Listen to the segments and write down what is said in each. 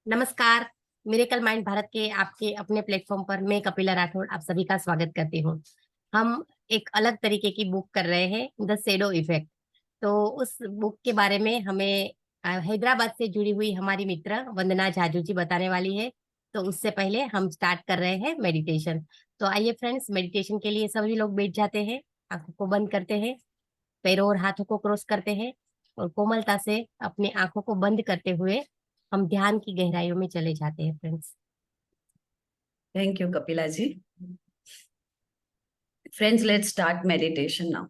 नमस्कार। Miracle mind Bharat के आपके अपने प्लेटफॉर्म पर मैं कपिला राठौड़ आप सभी का स्वागत करती हूँ। हम एक अलग तरीके की बुक कर रहे हैं, द शैडो इफेक्ट। तो उस बुक के बारे में हमें हैदराबाद से जुड़ी हुई हमारी मित्र वंदना झाजू जी बताने वाली है। तो उससे पहले हम स्टार्ट कर रहे हैं मेडिटेशन। तो आइए फ्रेंड्स, मेडिटेशन के लिए सभी लोग बैठ जाते हैं, आंखों को बंद करते हैं, पैरों और हाथों को क्रॉस करते हैं और कोमलता से अपनी आंखों को बंद करते हुए हम ध्यान की गहराइयों में चले जाते हैं friends. Thank you, Kapila ji. Friends, let's start meditation now.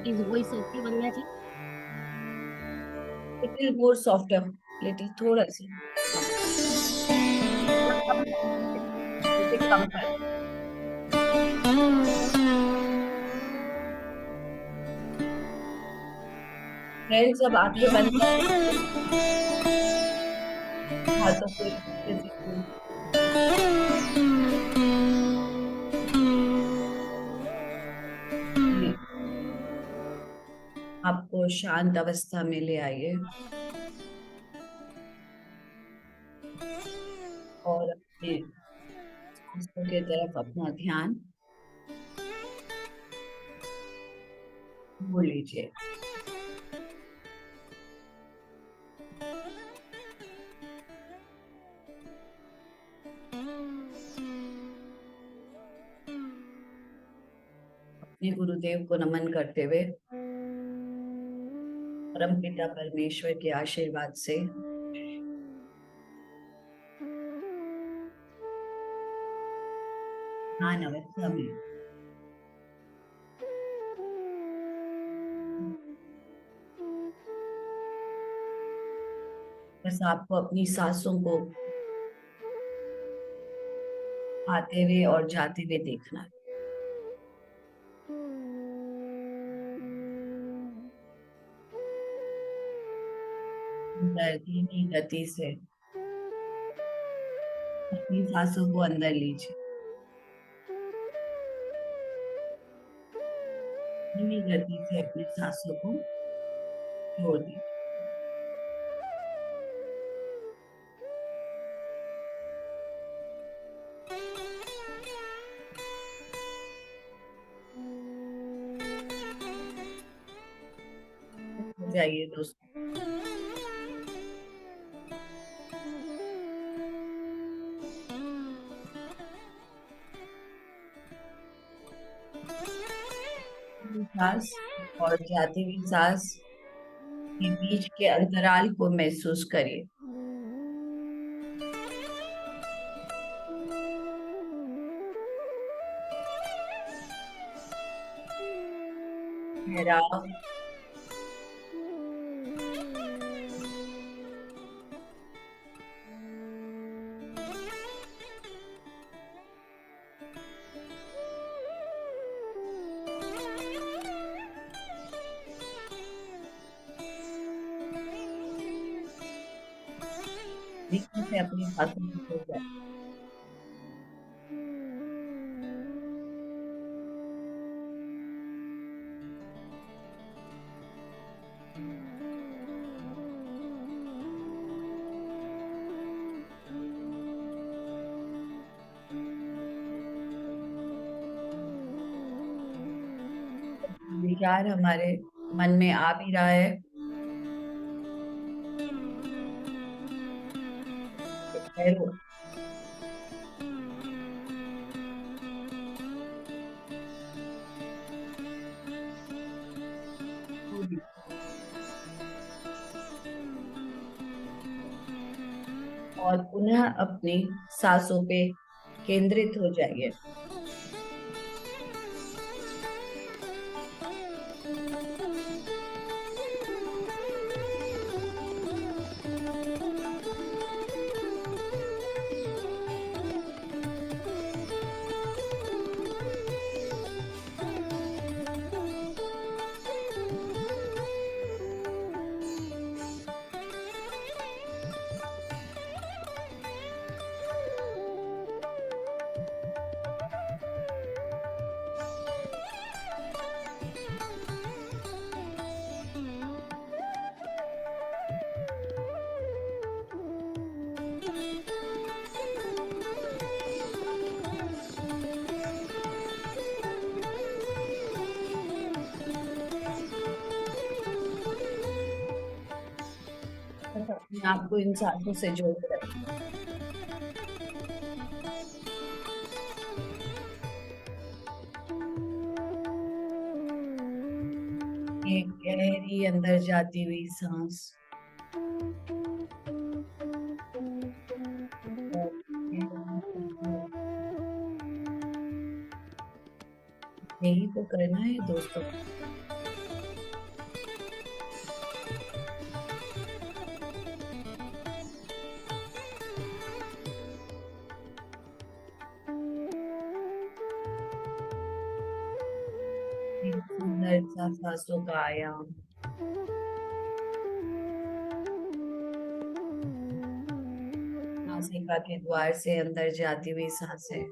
Is voice okay Vandana ji? Little more softer, little थोड़ा सा इसे कम कर। फ्रेंड्स, अब आंखें बंद करें, हाथों को आपको शांत अवस्था में ले आइए और अपने सांसों की तरफ अपना ध्यान मोड़ लीजिए। अपने गुरुदेव को नमन करते हुए परमपिता परमेश्वर के आशीर्वाद से ध्यान अवस्था में बस आपको अपनी सांसों को आते हुए और जाते हुए देखना है। धीमी गति से अपनी सांसों को अंदर लीजिए। धीमी गति से अपनी सांसों को छोड़ दीजिए। जाइए दोस्तों, सांस और जाती हुई सांस के बीच के अंतराल को महसूस करिए। ठहराव से अपनी सांसों को छोड़ जाए। विचार हमारे मन में आ भी रहा है, ठहरो। और पुनः अपनी सांसों पे केंद्रित हो जाइए। अपने आप को इन सांसों से जोड़ कर रखें। एक गहरी अंदर जाती हुई सांस और यही तो करना है दोस्तों। एक सुंदर सा सांसों का आयाम, नासिका के द्वार से अंदर जाती हुई सांसें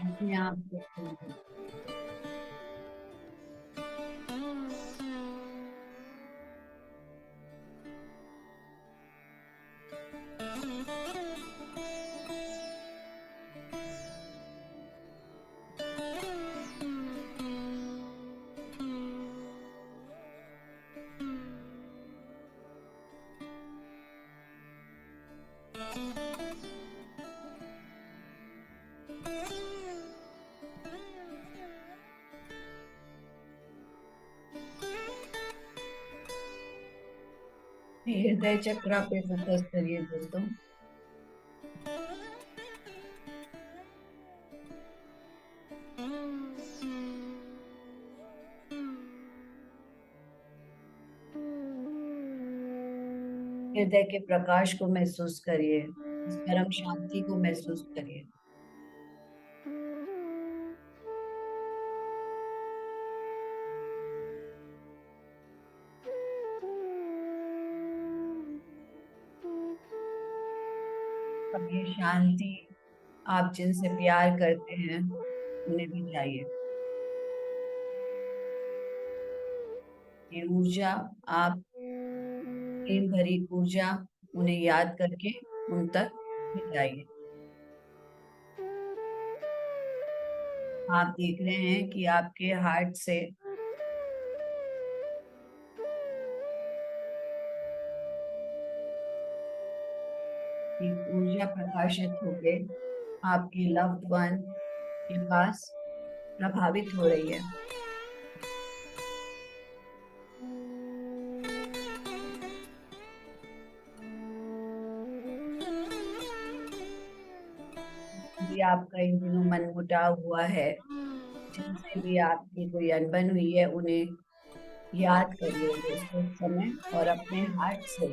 अपने आप को खोलें। हृदय चक्र पे फोकस करिए दोस्तों। हृदय के प्रकाश को महसूस करिए, इस परम शांति को महसूस करिए। अब ये शांति आप जिनसे प्यार करते हैं उन्हें भी चाहिए। ये ऊर्जा, आप प्रेम भरी ऊर्जा उन्हें याद करके उन तक भिजाइए। आप देख रहे हैं कि आपके हार्ट से एक ऊर्जा प्रकाशित होके आपके लव्ड वन के पास प्रभावित हो रही है। भी आपका इन दिनों मनमुटाव हुआ है, जिनसे भी आपकी कोई अनबन हुई है, उन्हें याद करिए दोस्तों इस समय, और अपने हार्ट से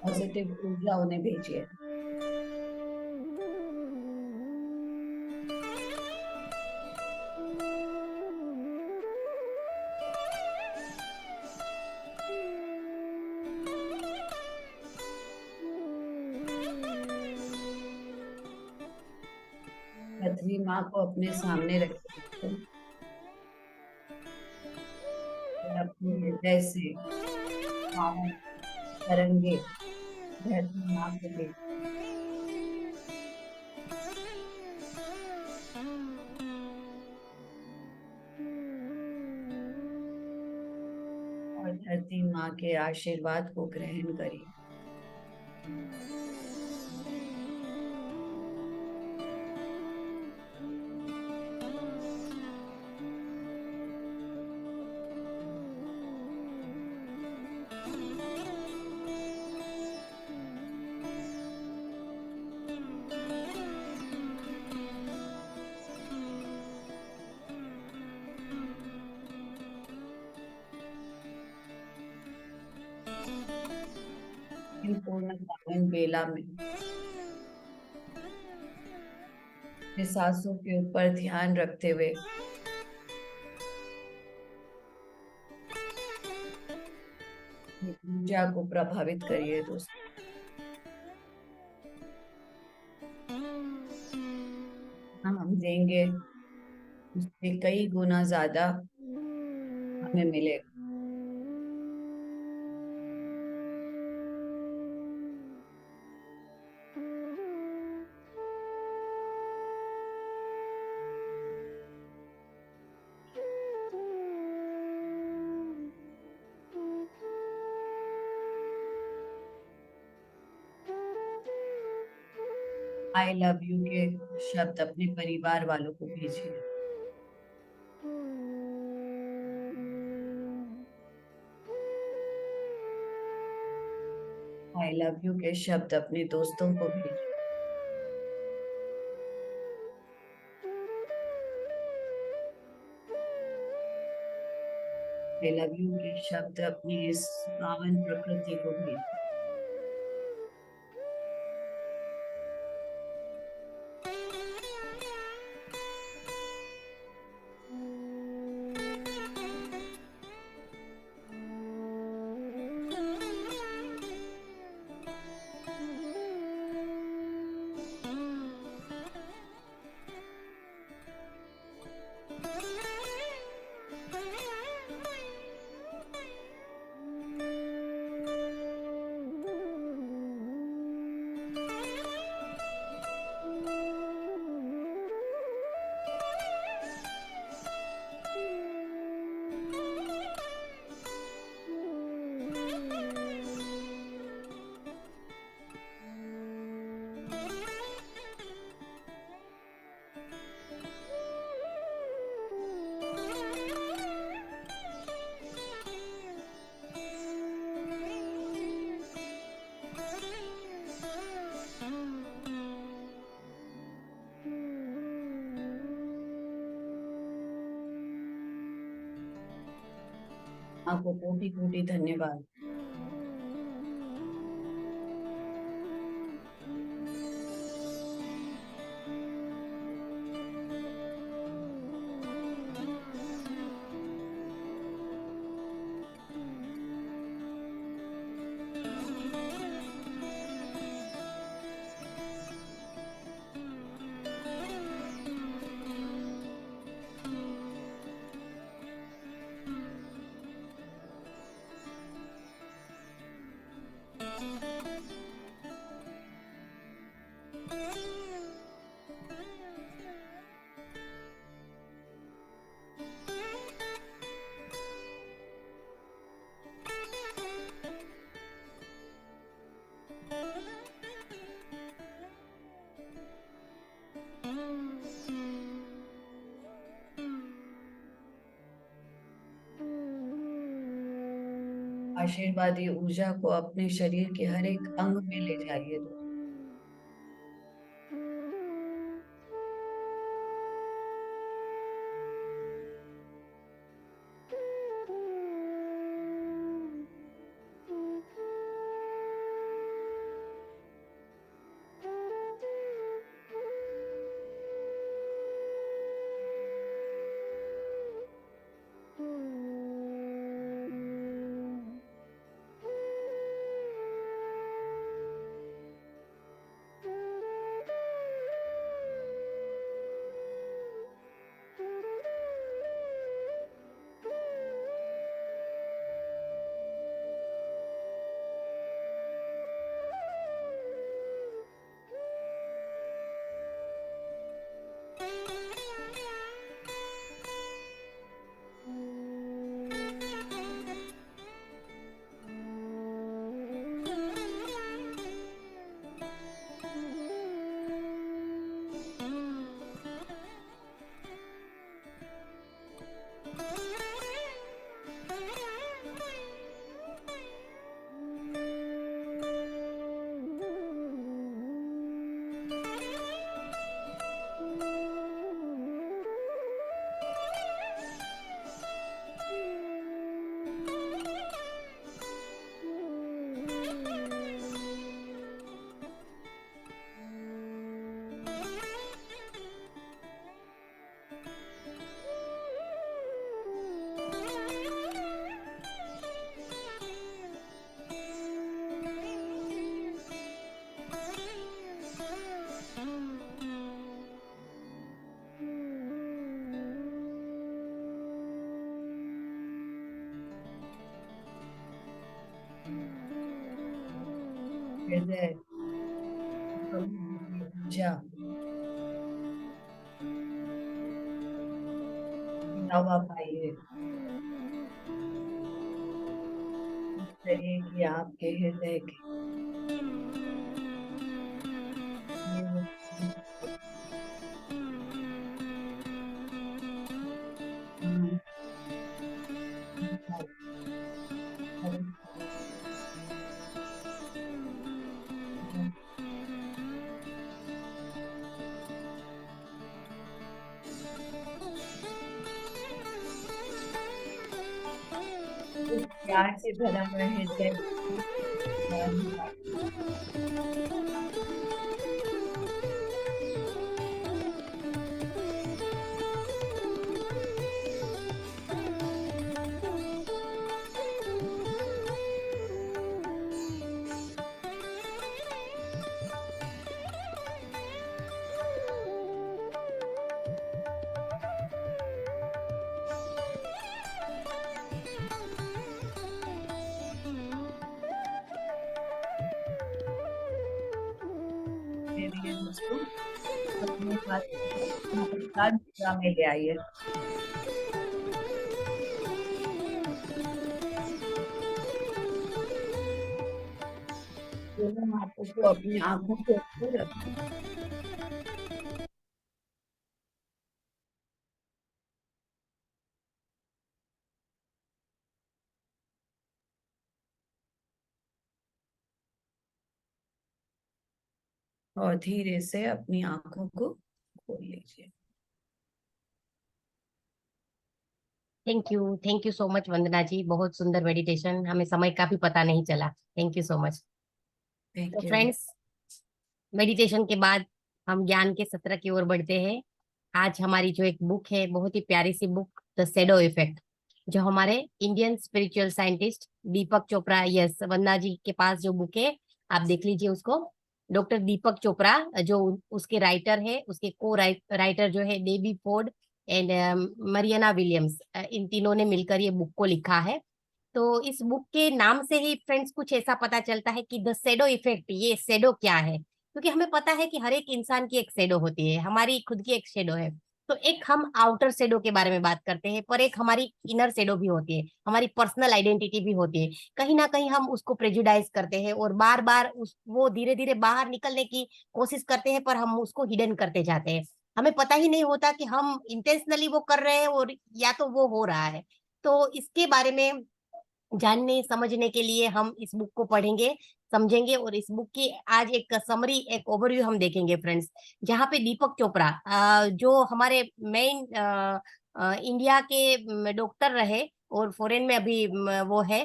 पॉजिटिव ऊर्जा उन्हें भेजिए। पृथ्वी माँ को अपने सामने रखिए और अपने हृदय से पावन तरंगे धरती माँ को भेजिए, और धरती माँ के आशीर्वाद को ग्रहण करिए। इन पूर्ण पावन बेला में अपने सांसों के ऊपर ध्यान रखते हुए ऊर्जा को प्रभावित करिए दोस्तों। हम देंगे उससे कई गुना ज्यादा हमें मिलेगा। आई लव यू के शब्द अपने परिवार वालों को भेजिए। आई लव यू के शब्द अपने दोस्तों को भेजिए। आई लव यू के शब्द अपनी इस पावन प्रकृति को भेजिए। आपको कोटि कोटि धन्यवाद। आशीर्वादी ऊर्जा को अपने शरीर के हर एक अंग में ले जाइए दोस्तों। हृदय, की ऊर्जा, हवा पाइए। कहिए कि आपके हृदय के ये हाँ, उस प्यार से भरा हुआ हृदय दे दिए उसको, अपने हाथ अपने साथ मुद्रा में ले आइए। दोनों हाथों को अपनी आंखों के ऊपर रखें और धीरे से अपनी आंखों को खोल लीजिए। थैंक यू सो मच वंदना जी, बहुत सुंदर मेडिटेशन, हमें समय का भी पता नहीं चला। Thank you so much. तो थैंक यू। फ्रेंड्स, मेडिटेशन के बाद हम ज्ञान के सत्र की ओर बढ़ते हैं। आज हमारी जो एक बुक है, बहुत ही प्यारी सी बुक, द शैडो इफेक्ट, जो हमारे इंडियन स्पिरिचुअल साइंटिस्ट दीपक चोपड़ा, यस वंदना जी के पास जो बुक है, आप देख लीजिए उसको। डॉक्टर दीपक चोपड़ा जो उसके राइटर है, उसके को राइटर जो है डेबी फोर्ड एंड मरियना विलियम्स, इन तीनों ने मिलकर ये बुक को लिखा है। तो इस बुक के नाम से ही फ्रेंड्स कुछ ऐसा पता चलता है कि द शैडो इफेक्ट, ये शैडो क्या है, क्योंकि हमें पता है कि हर एक इंसान की एक शैडो होती है, हमारी खुद की एक शैडो है। तो एक हम आउटर शैडो के बारे में बात करते हैं, पर एक हमारी इनर शैडो भी होती है, हमारी पर्सनल आइडेंटिटी भी होती है। कहीं ना कहीं हम उसको प्रेजुडाइज करते हैं और बार बार उस वो धीरे धीरे बाहर निकलने की कोशिश करते हैं, पर हम उसको हिडन करते जाते हैं। हमें पता ही नहीं होता कि हम इंटेंशनली वो कर रहे हैं और या तो वो हो रहा है। तो इसके बारे में जानने समझने के लिए हम इस बुक को पढ़ेंगे, समझेंगे, और इस बुक की आज एक समरी, एक ओवरव्यू हम देखेंगे फ्रेंड्स। जहाँ पे दीपक चोपड़ा जो हमारे मेन इंडिया के डॉक्टर रहे और फॉरेन में अभी वो है,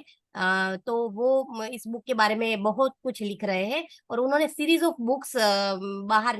तो वो इस बुक के बारे में बहुत कुछ लिख रहे हैं और उन्होंने सीरीज ऑफ बुक्स बाहर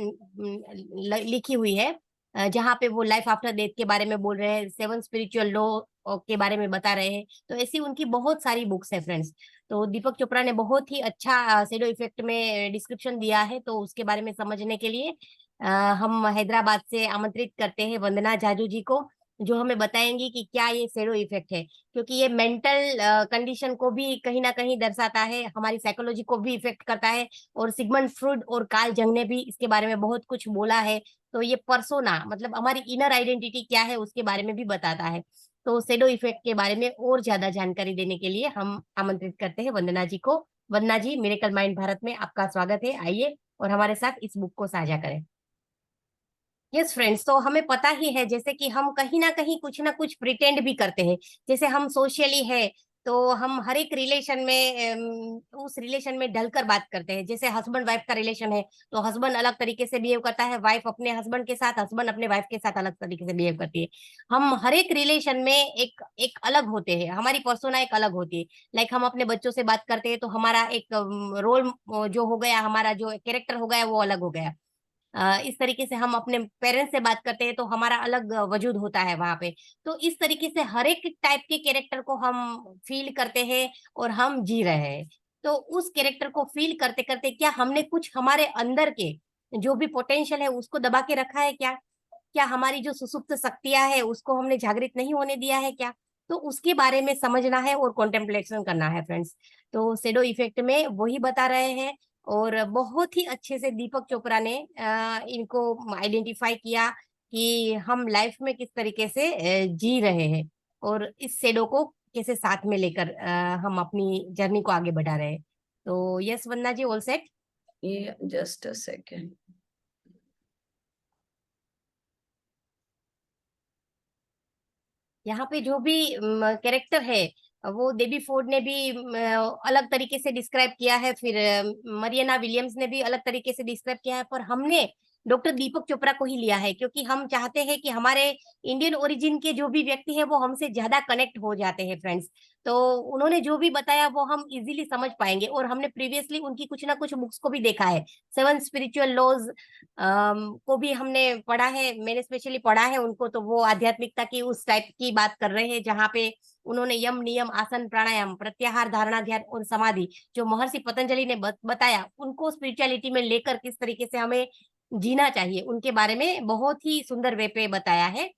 लिखी हुई है, जहाँ पे वो लाइफ आफ्टर डेथ के बारे में बोल रहे हैं, सेवन स्पिरिचुअल लॉ के बारे में बता रहे हैं। तो ऐसी उनकी बहुत सारी बुक्स है फ्रेंड्स। तो दीपक चोपड़ा ने बहुत ही अच्छा शैडो इफेक्ट में डिस्क्रिप्शन दिया है, तो उसके बारे में समझने के लिए हम हैदराबाद से आमंत्रित करते हैं वंदना जाजू जी को, जो हमें बताएंगी कि क्या ये शैडो इफेक्ट है, क्योंकि ये मेंटल कंडीशन को भी कहीं ना कहीं दर्शाता है, हमारी साइकोलॉजी को भी इफेक्ट करता है। और सिगमंड फ्रूड और कार्ल जंग ने भी इसके बारे में बहुत कुछ बोला है। तो ये पर्सोना, मतलब हमारी इनर आइडेंटिटी क्या है, उसके बारे में भी बताता है। तो शैडो इफेक्ट के बारे में और ज्यादा जानकारी देने के लिए हम आमंत्रित करते हैं वंदना जी को। वंदना जी, मिरेकल माइंड भारत में आपका स्वागत है, आइए और हमारे साथ इस बुक को साझा करें। यस फ्रेंड्स, तो हमें पता ही है जैसे कि हम कहीं ना कुछ प्रिटेंड भी करते हैं। जैसे हम सोशली है तो हम हर एक रिलेशन में उस रिलेशन में ढलकर बात करते हैं। जैसे हस्बैंड वाइफ का रिलेशन है, तो हस्बैंड अलग तरीके से बिहेव करता है, वाइफ अपने हस्बैंड के साथ, हस्बैंड अपने वाइफ के साथ अलग तरीके से बिहेव करती है। हम हर एक रिलेशन में एक एक अलग होते हैं, हमारी पर्सोना एक अलग होती है। लाइक हम अपने बच्चों से बात करते हैं तो हमारा एक रोल जो हो गया, हमारा जो कैरेक्टर हो गया वो अलग हो गया। इस तरीके से हम अपने पेरेंट्स से बात करते हैं तो हमारा अलग वजूद होता है वहां पे। तो इस तरीके से हर एक टाइप के कैरेक्टर को हम फील करते हैं और हम जी रहे हैं। तो उस कैरेक्टर को फील करते करते क्या हमने कुछ हमारे अंदर के जो भी पोटेंशियल है उसको दबा के रखा है क्या? क्या हमारी जो सुसुप्त शक्तियां है उसको हमने जागृत नहीं होने दिया है क्या? तो उसके बारे में समझना है और कॉन्टेम्पलेशन करना है फ्रेंड्स। तो शेडो इफेक्ट में वही बता रहे हैं। और बहुत ही अच्छे से दीपक चोपड़ा ने इनको आइडेंटिफाई किया कि हम लाइफ में किस तरीके से जी रहे हैं और इस शेडो को कैसे साथ में लेकर हम अपनी जर्नी को आगे बढ़ा रहे हैं। तो यस वंदना जी, ऑल सेट। ये जस्ट अ सेकेंड। यहाँ पे जो भी कैरेक्टर है वो डेबी फोर्ड ने भी अलग तरीके से डिस्क्राइब किया है, फिर मरियना विलियम्स ने भी अलग तरीके से डिस्क्राइब किया है, पर हमने डॉक्टर दीपक चोपड़ा को ही लिया है क्योंकि हम चाहते हैं कि हमारे इंडियन ओरिजिन के जो भी व्यक्ति है वो हमसे ज्यादा कनेक्ट हो जाते हैं फ्रेंड्स। तो उन्होंने जो भी बताया वो हम इजीली समझ पाएंगे, और हमने प्रीवियसली उनकी कुछ ना कुछ बुक्स को भी देखा है। सेवन स्पिरिचुअल लॉज को भी हमने पढ़ा है, मैंने स्पेशली पढ़ा है उनको। तो वो आध्यात्मिकता की उस टाइप की बात कर रहे हैं जहाँ पे उन्होंने यम नियम आसन प्राणायाम प्रत्याहार धारणा ध्यान और समाधि जो महर्षि पतंजलि ने बताया उनको स्पिरिचुअलिटी में लेकर किस तरीके से हमें जीना चाहिए उनके बारे में बहुत ही सुंदर वे पे बताया है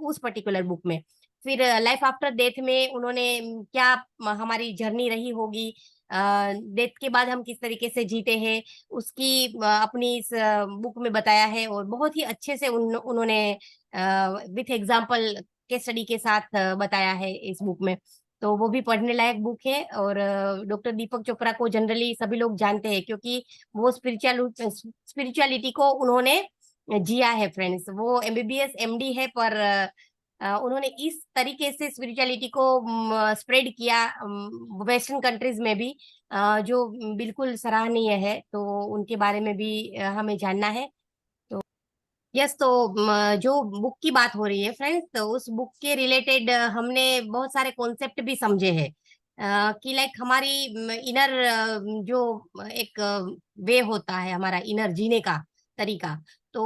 उस पर्टिकुलर बुक में। फिर लाइफ आफ्टर डेथ में उन्होंने क्या हमारी जर्नी रही होगी, डेथ के बाद हम किस तरीके से जीते हैं उसकी अपनी इस बुक में बताया है, और बहुत ही अच्छे से उन्होंने विथ एग्जाम्पल के स्टडी के साथ बताया है इस बुक में। तो वो भी पढ़ने लायक बुक है। और डॉक्टर दीपक चोपड़ा को जनरली सभी लोग जानते हैं क्योंकि वो स्पिरिचुअलिटी को उन्होंने जिया है फ्रेंड्स। वो एमबीबीएस एमडी है, पर उन्होंने इस तरीके से स्पिरिचुअलिटी को स्प्रेड किया वेस्टर्न कंट्रीज में भी, जो बिल्कुल सराहनीय है। तो उनके बारे में भी हमें जानना है। तो यस, तो जो बुक की बात हो रही है फ्रेंड्स, तो उस बुक के रिलेटेड हमने बहुत सारे कॉन्सेप्ट भी समझे हैं कि लाइक हमारी इनर जो एक वे होता है हमारा इनर जीने का तरीका, तो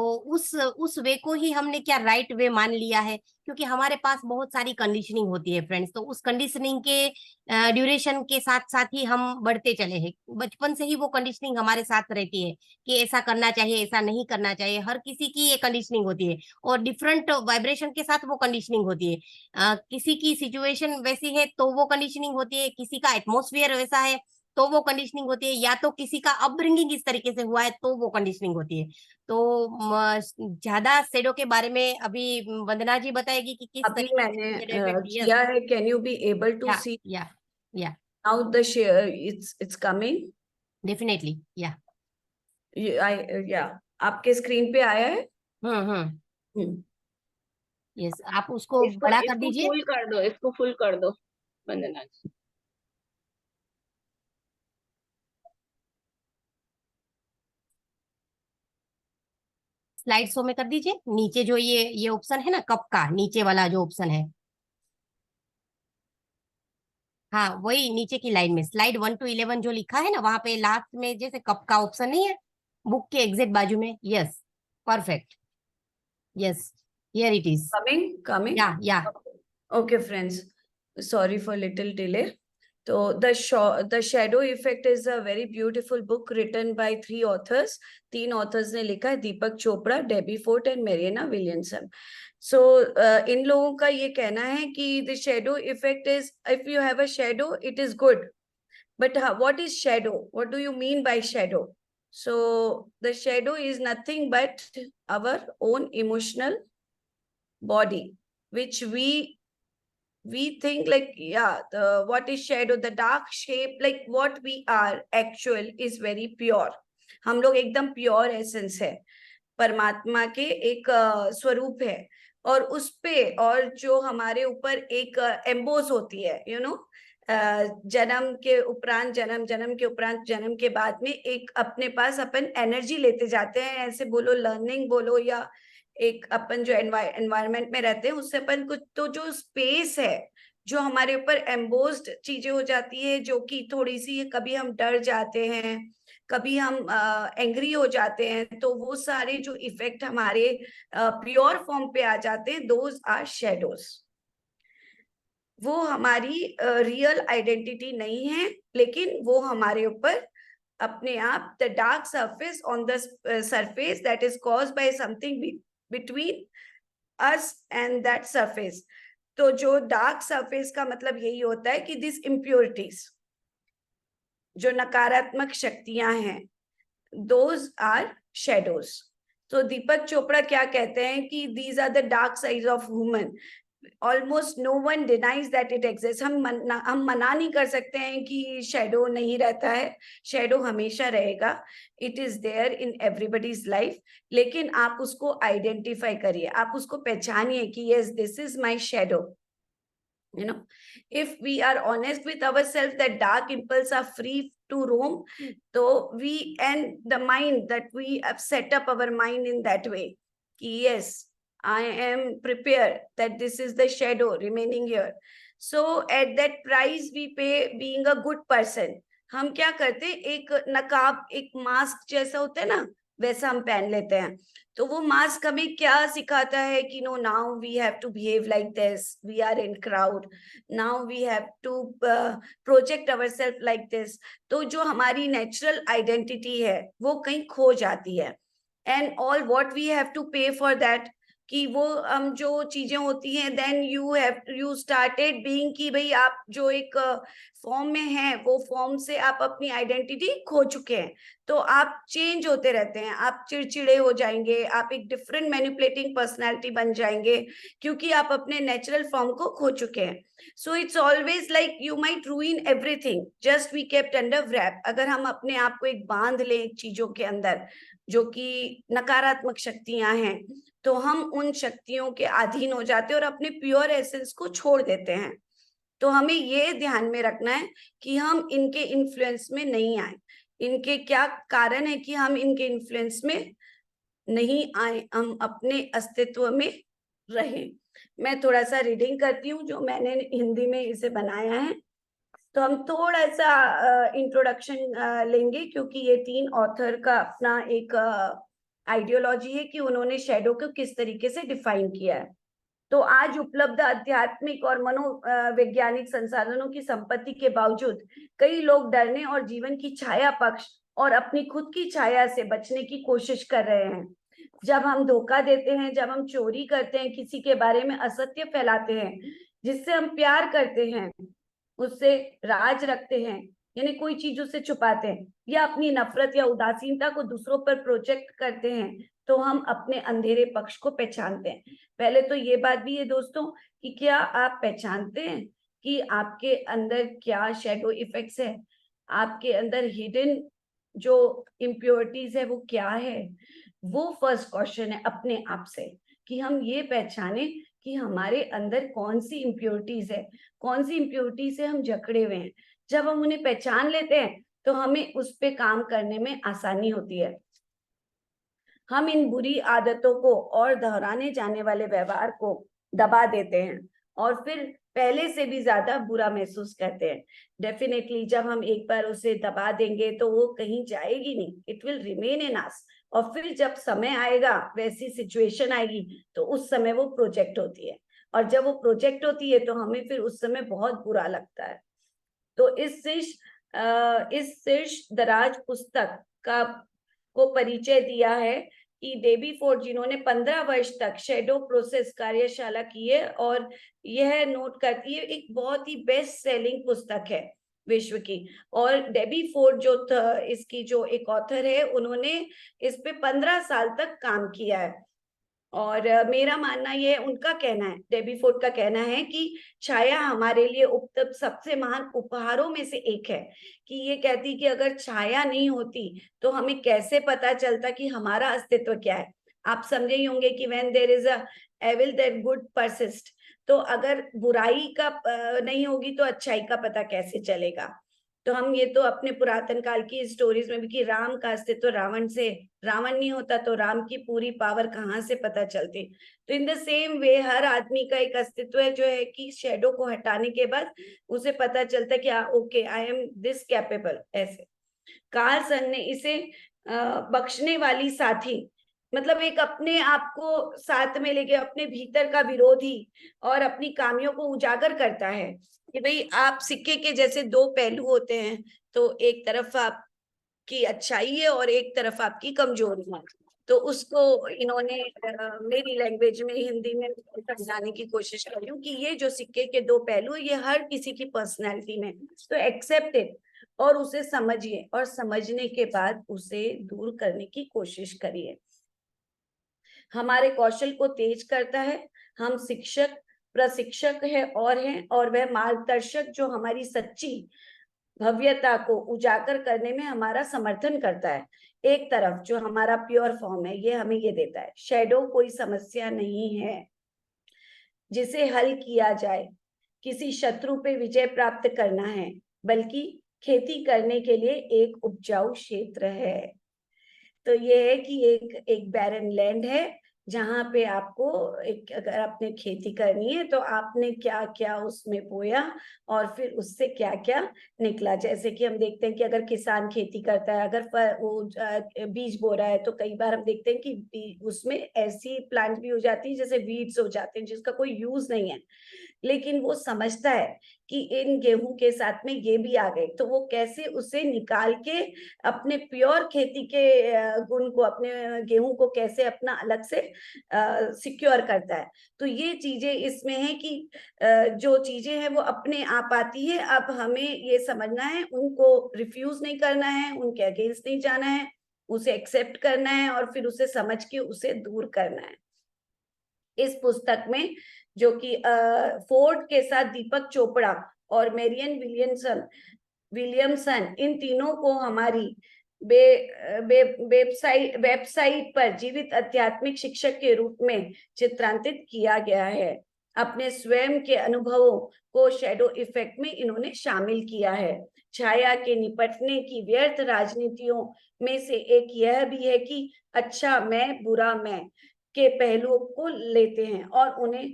उस वे को ही हमने क्या राइट वे मान लिया है क्योंकि हमारे पास बहुत सारी कंडीशनिंग होती है फ्रेंड्स। तो उस कंडीशनिंग के ड्यूरेशन के साथ साथ ही हम बढ़ते चले हैं, बचपन से ही वो कंडीशनिंग हमारे साथ रहती है कि ऐसा करना चाहिए ऐसा नहीं करना चाहिए। हर किसी की ये कंडीशनिंग होती है और डिफरेंट वाइब्रेशन के साथ वो कंडीशनिंग होती है। किसी की सिचुएशन वैसी है तो वो कंडीशनिंग होती है, किसी का एटमोसफियर वैसा है तो वो कंडीशनिंग होती है, या तो किसी का अपब्रिंगिंग इस तरीके से हुआ है तो वो कंडीशनिंग होती है। तो ज्यादा शेडो के बारे में अभी वंदना जी बताएगी कि किस अभी तरीके से मैंने शेडो इफेक्ट। यस, किया है। Can you be able to yeah see yeah yeah now the share? It's coming. Definitely yeah. या आपके स्क्रीन पे आया है? हम्म। हम्म। यस, आप उसको इसको बड़ा कर इसको दीजिए। फुल कर दो, इसको फुल कर दो वंदना जी। स्लाइड शो में कर दीजिए। नीचे जो ये ऑप्शन है ना कप का नीचे वाला जो ऑप्शन है, हाँ वही नीचे की लाइन में स्लाइड 1 to 11 जो लिखा है ना वहां पे लास्ट में जैसे कप का ऑप्शन नहीं है बुक के एग्जैक्ट बाजू में। Yes, perfect. Yes, here it is. Coming. या Okay, friends. Sorry for little delay. So the Shadow Effect is a very beautiful book written by 3 authors. 3 authors ने लिखा है, Deepak Chopra, Debbie Ford and Marianne Williamson. So इन लोगों का ये कहना है कि the shadow effect is, if you have a shadow it is good, but what is shadow? What do you mean by shadow? So the shadow is nothing but our own emotional body, which we think like, yeah, the what is shadow, the dark shape, like what we are actual is very pure. हम लोग एकदम pure essence है, परमात्मा के एक स्वरूप है। और उस पे और जो हमारे ऊपर एक एम्बोज होती है, यू नो, जन्म के उपरांत जन्म, जन्म के उपरांत जन्म के बाद में एक अपने पास अपन एनर्जी लेते जाते हैं, ऐसे बोलो, लर्निंग बोलो, या एक अपन जो एनवायरमेंट में रहते हैं उससे अपन कुछ, तो जो स्पेस है जो हमारे ऊपर एम्बोज्ड चीजें हो जाती है, जो कि थोड़ी सी कभी हम डर जाते हैं, कभी हम एंग्री हो जाते हैं, तो वो सारे जो इफेक्ट हमारे प्योर फॉर्म पे आ जाते हैं, दोज आर शेडोज। वो हमारी रियल आइडेंटिटी नहीं है, लेकिन वो हमारे ऊपर अपने आप, the dark surface on the surface that is caused by something between us and that surface. तो जो डार्क सरफेस का मतलब यही होता है कि दिस इम्प्योरिटीज, जो नकारात्मक शक्तियां हैं, दोज आर शेडोज। तो दीपक चोपड़ा क्या कहते हैं कि these are the dark side of human, almost no one denies that it exist. हम मना नहीं कर सकते हैं कि शेडो नहीं रहता है, शेडो हमेशा रहेगा, it is there in everybody's life. लेकिन आप उसको आइडेंटिफाई करिए, आप उसको पहचानिए कि yes this is my shadow. You know, if we are honest with ourselves that dark impulses are free to roam, so we, and the mind that we have set up our mind in that way, yes, I am prepared that this is the shadow remaining here. So at that price we pay being a good person. हम क्या करते, एक नकाब, एक mask जैसा होता है ना, वैसा हम पहन लेते हैं। तो वो मास्क हमें क्या सिखाता है कि no, now we have to behave like this, we are in crowd, now we have to project ourselves like this. तो जो हमारी नेचुरल आइडेंटिटी है वो कहीं खो जाती है। And all what we have to pay for that, कि वो जो चीजें होती हैं, देन यू स्टार्टेड बीइंग, कि भाई आप जो एक फॉर्म में हैं वो फॉर्म से आप अपनी आइडेंटिटी खो चुके हैं। तो आप चेंज होते रहते हैं, आप चिड़चिड़े हो जाएंगे, आप एक डिफरेंट मैनिपुलेटिंग पर्सनालिटी बन जाएंगे, क्योंकि आप अपने नेचुरल फॉर्म को खो चुके हैं। So it's always like you might ruin everything just we kept under wrap. अगर हम अपने आप को एक बांध लें चीजों के अंदर जो कि नकारात्मक शक्तियां हैं, तो हम उन शक्तियों के अधीन हो जाते हैं और अपने प्योर एसेंस को छोड़ देते हैं। तो हमें ये ध्यान में रखना है कि हम इनके इन्फ्लुएंस में नहीं आए। इनके क्या कारण है कि हम इनके इन्फ्लुएंस में नहीं आए, हम अपने अस्तित्व में रहे। मैं थोड़ा सा रीडिंग करती हूँ जो मैंने हिंदी में इसे बनाया है। तो हम थोड़ा सा इंट्रोडक्शन लेंगे, क्योंकि ये 3 ऑथर का अपना एक आइडियोलॉजी है कि उन्होंने शैडो को किस तरीके से डिफाइन किया है। तो आज उपलब्ध आध्यात्मिक और मनोवैज्ञानिक संसाधनों की संपत्ति के बावजूद कई लोग डरने और जीवन की छाया पक्ष और अपनी खुद की छाया से बचने की कोशिश कर रहे हैं। जब हम धोखा देते हैं, जब हम चोरी करते हैं, किसी के बारे में असत्य फैलाते हैं, जिससे हम प्यार करते हैं उससे राज रखते हैं, यानी कोई चीज उससे छुपाते हैं, या अपनी नफरत या उदासीनता को दूसरों पर प्रोजेक्ट करते हैं, तो हम अपने अंधेरे पक्ष को पहचानते हैं। पहले तो ये बात भी है दोस्तों कि क्या आप पहचानते हैं कि आपके अंदर क्या शैडो इफेक्ट्स है, आपके अंदर हिडन जो इम्प्योरिटीज है वो क्या है। वो फर्स्ट क्वेश्चन है अपने आप से, कि हम ये पहचाने कि हमारे अंदर कौन सी इम्प्योरिटीज है, कौन सी इम्प्योरिटी से हम जकड़े हुए हैं। जब हम उन्हें पहचान लेते हैं तो हमें उस पे काम करने में आसानी होती है। हम इन बुरी आदतों को और दोहराने जाने वाले व्यवहार को दबा देते हैं और फिर पहले से भी ज्यादा बुरा महसूस करते हैं। डेफिनेटली जब हम एक बार उसे दबा देंगे तो वो कहीं जाएगी नहीं, इट विल रिमेन इन अस। और फिर जब समय आएगा, वैसी सिचुएशन आएगी, तो उस समय वो प्रोजेक्ट होती है, और जब वो प्रोजेक्ट होती है तो हमें फिर उस समय बहुत बुरा लगता है। तो इस शीर्ष दराज पुस्तक का को परिचय दिया है कि डेबी फोर्ड, जिन्होंने 15 वर्ष तक शैडो प्रोसेस कार्यशाला की है, और यह नोट करती है एक बहुत ही बेस्ट सेलिंग पुस्तक है विश्व की। और डेबी फोर्ड जो इसकी जो एक ऑथर है, उन्होंने इस पे 15 साल तक काम किया है। और मेरा मानना ये, उनका कहना है, डेबी फोर्ड का कहना है कि छाया हमारे लिए उपलब्ध सबसे महान उपहारों में से एक है। कि ये कहती कि अगर छाया नहीं होती तो हमें कैसे पता चलता कि हमारा अस्तित्व क्या है। आप समझे ही होंगे कि when there is a evil that good persist. तो अगर बुराई का नहीं होगी तो अच्छाई का पता कैसे चलेगा। तो हम ये तो अपने पुरातन काल की स्टोरीज में भी, कि राम का अस्तित्व रावण नहीं होता तो राम की पूरी पावर कहाँ से पता चलती। तो इन द सेम वे हर आदमी का एक अस्तित्व है जो है कि शैडो को हटाने के बाद उसे पता चलता है कि okay, I am this capable. ऐसे कार्ल सन ने इसे बख्शने वाली साथी, मतलब एक अपने आप को साथ में लेके अपने भीतर का विरोधी और अपनी खामियों को उजागर करता है कि भाई आप सिक्के के जैसे 2 पहलू होते हैं। तो एक तरफ आपकी अच्छाई है और एक तरफ आपकी कमजोरी है। तो उसको इन्होंने मेरी लैंग्वेज में, हिंदी में समझाने की कोशिश कर रही हूँ कि ये जो सिक्के के 2 पहलू है, ये हर किसी की पर्सनैलिटी में, तो एक्सेप्ट इट। और उसे समझिए और समझने के बाद उसे दूर करने की कोशिश करिए। हमारे कौशल को तेज करता है। हम शिक्षक प्रशिक्षक है और हैं, और वह मार्गदर्शक जो हमारी सच्ची भव्यता को उजागर करने में हमारा समर्थन करता है। एक तरफ जो हमारा प्योर फॉर्म है, ये हमें ये देता है, शैडो कोई समस्या नहीं है जिसे हल किया जाए, किसी शत्रु पे विजय प्राप्त करना है, बल्कि खेती करने के लिए एक उपजाऊ क्षेत्र है। तो ये है कि एक बैरन लैंड है जहां पे आपको एक, अगर आपने खेती करनी है तो आपने क्या क्या उसमें बोया और फिर उससे क्या क्या निकला। जैसे कि हम देखते हैं कि अगर किसान खेती करता है, अगर वो बीज बो रहा है, तो कई बार हम देखते हैं कि उसमें ऐसी प्लांट भी हो जाती है जैसे वीड्स हो जाते हैं जिसका कोई यूज नहीं है, लेकिन वो समझता है कि इन गेहूं के साथ में ये भी आ गए, तो वो कैसे उसे निकाल के अपने प्योर खेती के गुण को, अपने गेहूं को कैसे अपना अलग से सिक्योर करता है। तो ये चीजें इसमें है कि जो चीजें हैं वो अपने आप आती है। अब हमें ये समझना है, उनको रिफ्यूज नहीं करना है, उनके अगेंस्ट नहीं जाना है, उसे एक्सेप्ट करना है और फिर उसे समझ के उसे दूर करना है। इस पुस्तक में, जो कि फोर्ड के साथ दीपक चोपड़ा और मेरियन विलियमसन इन तीनों को हमारी वेबसाइट पर जीवित आध्यात्मिक शिक्षक के रूप में चित्रांकित किया गया है। अपने स्वयं के अनुभवों को शैडो इफेक्ट में इन्होंने शामिल किया है। छाया के निपटने की व्यर्थ राजनीतियों में से एक यह भी है कि अच्छा मैं बुरा मैं के पहलुओं को लेते हैं और उन्हें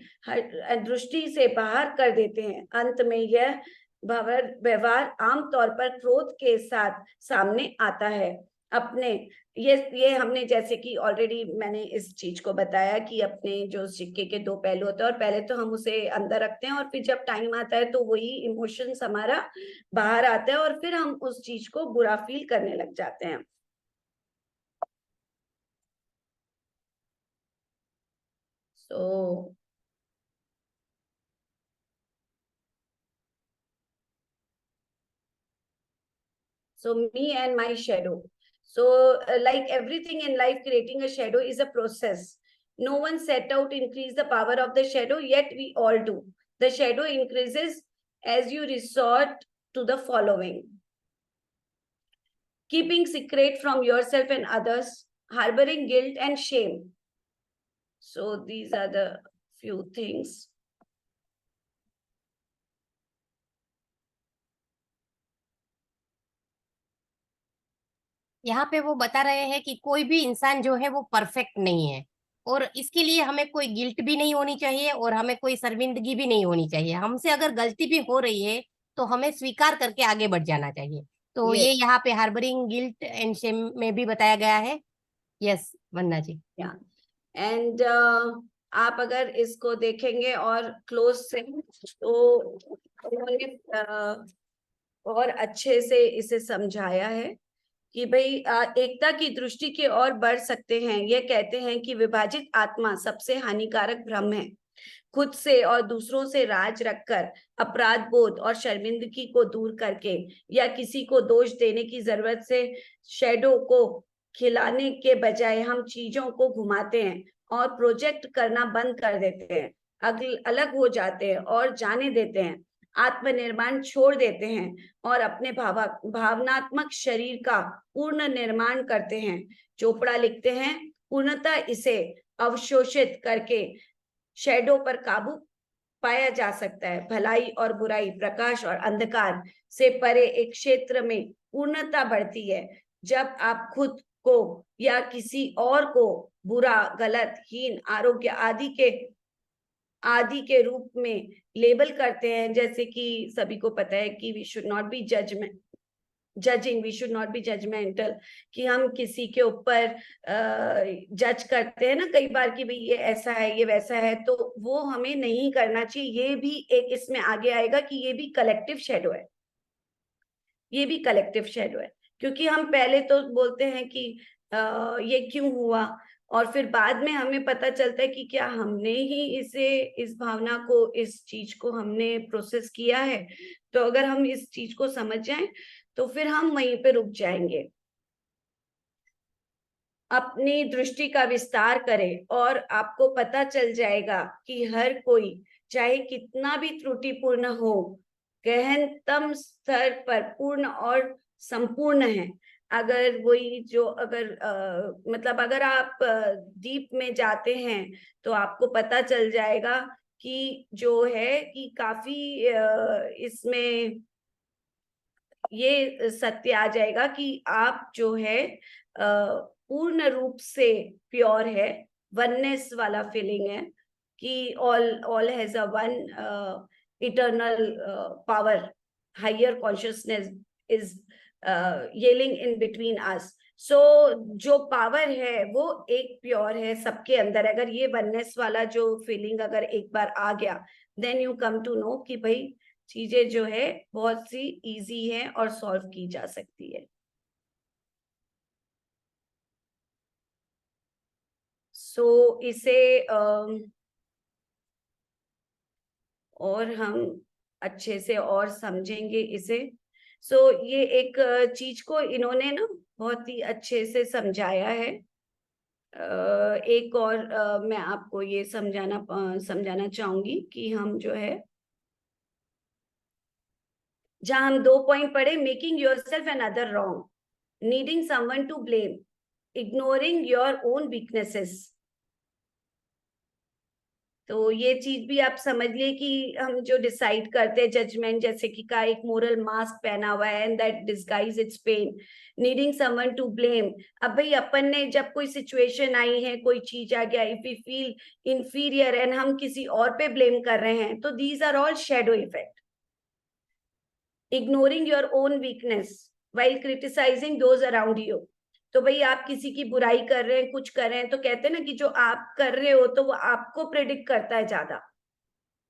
दृष्टि से बाहर कर देते हैं। अंत में यह व्यवहार आमतौर पर क्रोध के साथ सामने आता है। अपने ये हमने, जैसे कि ऑलरेडी मैंने इस चीज को बताया कि अपने जो सिक्के के दो पहलू होते हैं, और पहले तो हम उसे अंदर रखते हैं और फिर जब टाइम आता है तो वही इमोशंस हमारा बाहर आता है और फिर हम उस चीज को बुरा फील करने लग जाते हैं। So me and my shadow. So like everything in life, creating a shadow is a process. No one set out to increase the power of the shadow, yet we all do. The shadow increases as you resort to the following: keeping secret from yourself and others, harboring guilt and shame. So these are the few things. यहाँ पे वो बता रहे हैं कि कोई भी इंसान जो है वो परफेक्ट नहीं है, और इसके लिए हमें कोई गिल्ट भी नहीं होनी चाहिए और हमें कोई शर्मिंदगी भी नहीं होनी चाहिए। हमसे अगर गलती भी हो रही है तो हमें स्वीकार करके आगे बढ़ जाना चाहिए। तो ये Yes. यहाँ पे हार्बरिंग गिल्ट एंड शेम में भी बताया गया है। Yes Vandana ji. Yeah. And आप अगर इसको देखेंगे और क्लोज से, तो उन्होंने और अच्छे से इसे समझाया है कि भाई एकता की दृष्टि की ओर बढ़ सकते हैं। ये कहते हैं कि विभाजित आत्मा सबसे हानिकारक भ्रम है। खुद से और दूसरों से राज रखकर, अपराध बोध और शर्मिंदगी को दूर करके, या किसी को दोष देने की जरूरत से शैडो को खिलाने के बजाय हम चीजों को घुमाते हैं और प्रोजेक्ट करना बंद कर देते हैं, अलग हो जाते हैं और जाने देते हैं, आत्मनिर्माण छोड़ देते हैं और अपने भावनात्मक शरीर का पूर्ण निर्माण करते हैं। चोपड़ा लिखते हैं, पूर्णतः इसे अवशोषित करके शैडो पर काबू पाया जा सकता है। भलाई और बुराई, प्रकाश और अंधकार से परे एक क्षेत्र में पूर्णता बढ़ती है जब आप खुद को या किसी और को बुरा, गलत, हीन, आरोग्य आदि के रूप में लेबल करते हैं। जैसे कि सभी को पता है कि we should not be judging, we should not be judgmental, कि हम किसी के ऊपर जज करते हैं ना कई बार कि भाई ये ऐसा है, ये वैसा है, तो वो हमें नहीं करना चाहिए। ये भी एक इसमें आगे आएगा कि ये भी कलेक्टिव शैडो है, ये भी कलेक्टिव शैडो है, क्योंकि हम पहले तो बोलते हैं कि ये क्यों हुआ, और फिर बाद में हमें पता चलता है कि क्या हमने ही इस भावना को, इस चीज को हमने प्रोसेस किया है। तो अगर हम इस चीज को समझ जाएं तो फिर हम वहीं पे रुक जाएंगे। अपनी दृष्टि का विस्तार करें और आपको पता चल जाएगा कि हर कोई चाहे कितना भी त्रुटिपूर्ण हो, गहनतम स्तर पर पूर्ण और संपूर्ण है। अगर वही जो अगर मतलब अगर आप डीप में जाते हैं तो आपको पता चल जाएगा कि जो है कि काफी इसमें ये सत्य आ जाएगा कि आप जो है पूर्ण रूप से प्योर है, वननेस वाला फीलिंग है कि all has a one eternal power, higher consciousness is yelling in between us. So जो पावर है वो एक प्योर है सबके अंदर। अगर ये वननेस वाला जो फीलिंग अगर एक बार आ गया, then you come to know कि भाई चीजें जो है बहुत सी इजी है और सॉल्व की जा सकती है। सो इसे और हम अच्छे से और समझेंगे इसे। सो ये एक चीज को इन्होंने ना बहुत ही अच्छे से समझाया है। एक और मैं आपको ये समझाना चाहूंगी कि हम जो है, जहां हम 2 पॉइंट पढ़े, making yourself and other wrong, needing someone to blame, ignoring your own weaknesses. तो ये चीज भी आप समझिए कि हम जो डिसाइड करते हैं जजमेंट, जैसे कि का एक मोरल मास्क पहना हुआ है and that disguise its pain, needing someone to blame. अब भाई अपन ने जब कोई सिचुएशन आई है, कोई चीज आ गया, if we feel inferior and हम किसी और पे ब्लेम कर रहे हैं, तो these are all shadow effect. Ignoring your own weakness while criticizing those around you। तो भाई आप किसी की बुराई कर रहे हैं, कुछ कर रहे हैं, तो कहते हैं ना कि जो आप कर रहे हो तो वो आपको प्रेडिक्ट करता है ज्यादा,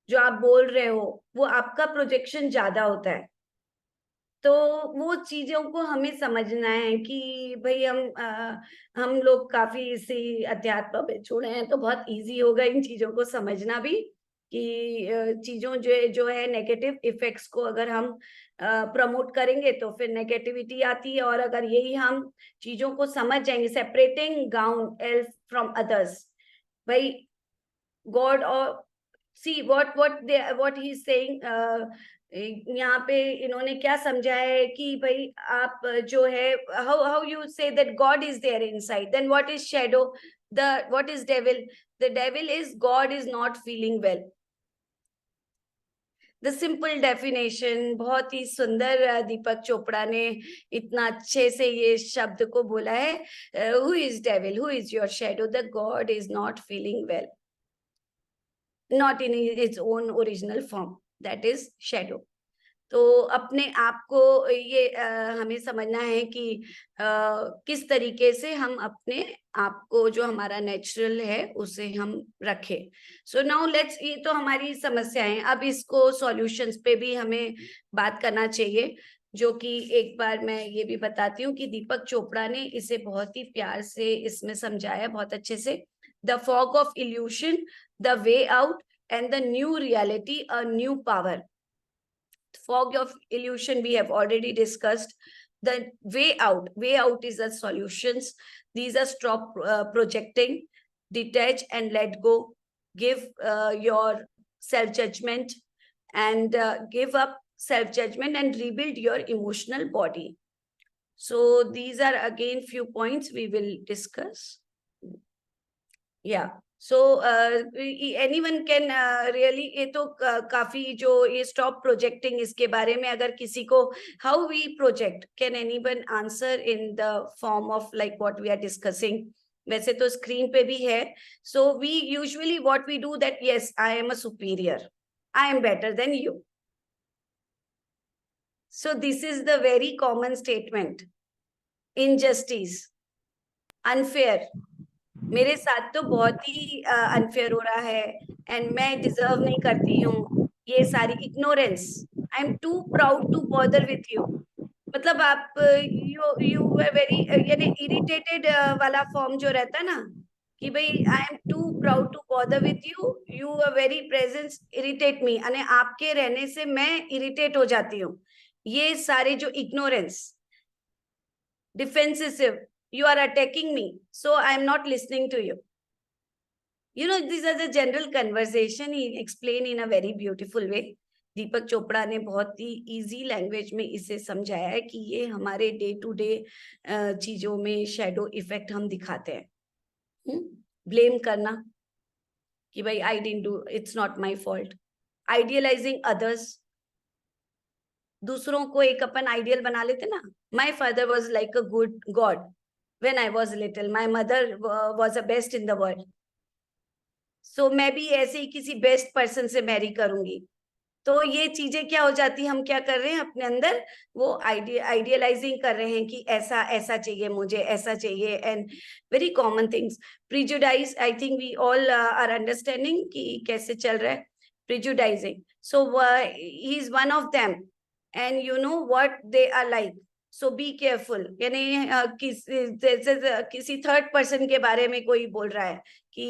जो आप बोल रहे हो वो आपका प्रोजेक्शन ज्यादा होता है। तो वो चीजों को हमें समझना है कि भाई हम लोग काफी इसी अध्यात्म में जुड़े हैं, तो बहुत इजी होगा इन चीजों को समझना भी कि चीजों जो है नेगेटिव इफेक्ट्स को अगर हम प्रमोट करेंगे तो फिर नेगेटिविटी आती है। और अगर यही हम चीजों को समझ जाएंगे, separating gown elf from others, भाई गॉड और see what he is saying. यहाँ पे इन्होंने क्या समझाया है कि भाई आप जो है, how you say that God is there inside, then what is shadow, what is devil, the devil is God is not feeling well. The simple definition, बहुत ही सुंदर दीपक चोपड़ा ने इतना अच्छे से ये शब्द को बोला है। Who is devil, who is your shadow, the God is not feeling well, not in its own original form, that is shadow. तो अपने आप को ये हमें समझना है कि किस तरीके से हम अपने आप को, जो हमारा नेचुरल है, उसे हम रखें। सो नाउ लेट्स, ये तो हमारी समस्याएं, अब इसको सॉल्यूशंस पे भी हमें बात करना चाहिए, जो कि एक बार मैं ये भी बताती हूँ कि दीपक चोपड़ा ने इसे बहुत ही प्यार से इसमें समझाया, बहुत अच्छे से। The fog of evolution, the way out and the new reality, a new power. Fog of illusion we have already discussed. The way out is the solutions. These are stop projecting, detach and let go, give your self judgment, and give up self judgment and rebuild your emotional body. So these are again few points we will discuss. Yeah. So anyone can really, ये तो काफी जो ये stop projecting, इसके बारे में अगर किसी को, how we project, can anyone answer in the form of like what we are discussing. वैसे तो स्क्रीन पे भी है। So we usually what we do that, yes I am a superior, I am better than you. So this is the very common statement. Injustice, unfair, मेरे साथ तो बहुत ही unfair हो रहा है एंड मैं डिजर्व नहीं करती हूँ, ये सारी ignorance, I am too proud to bother with you. मतलब आप यू आर वेरी, यानी इरिटेटेड वाला फॉर्म जो रहता है ना, कि भाई I am too proud to bother with you, you are very presence irritate me, यानी आपके रहने से मैं इरिटेट हो जाती हूँ। ये सारे जो ignorance, defensive, you are attacking me, so I am not listening to you. You know, these are the general conversation he explained in a very beautiful way. दीपक चोपड़ा ने बहुत ही इजी लैंग्वेज में इसे समझाया है कि ये हमारे डे टू डे चीजों में शैडो इफेक्ट हम दिखाते हैं. ब्लेम करना कि भाई I didn't do, it's not my fault. Idealising others, दूसरों को एक अपन आइडियल बना लेते ना. My father was like a good god when I was little, my mother was a best in the world, so मैं भी ऐसे ही किसी बेस्ट पर्सन से मैरी करूंगी. तो ये चीजें क्या हो जाती है, हम क्या कर रहे हैं अपने अंदर, वो आइडियलाइजिंग कर रहे हैं कि ऐसा ऐसा चाहिए, मुझे ऐसा चाहिए. And very common things, prejudice, I think we all are understanding कि कैसे चल रहा है prejudicing. So he is one of them and you know what they are like. So be careful. यानी किसी थर्ड पर्सन के बारे में कोई बोल रहा है कि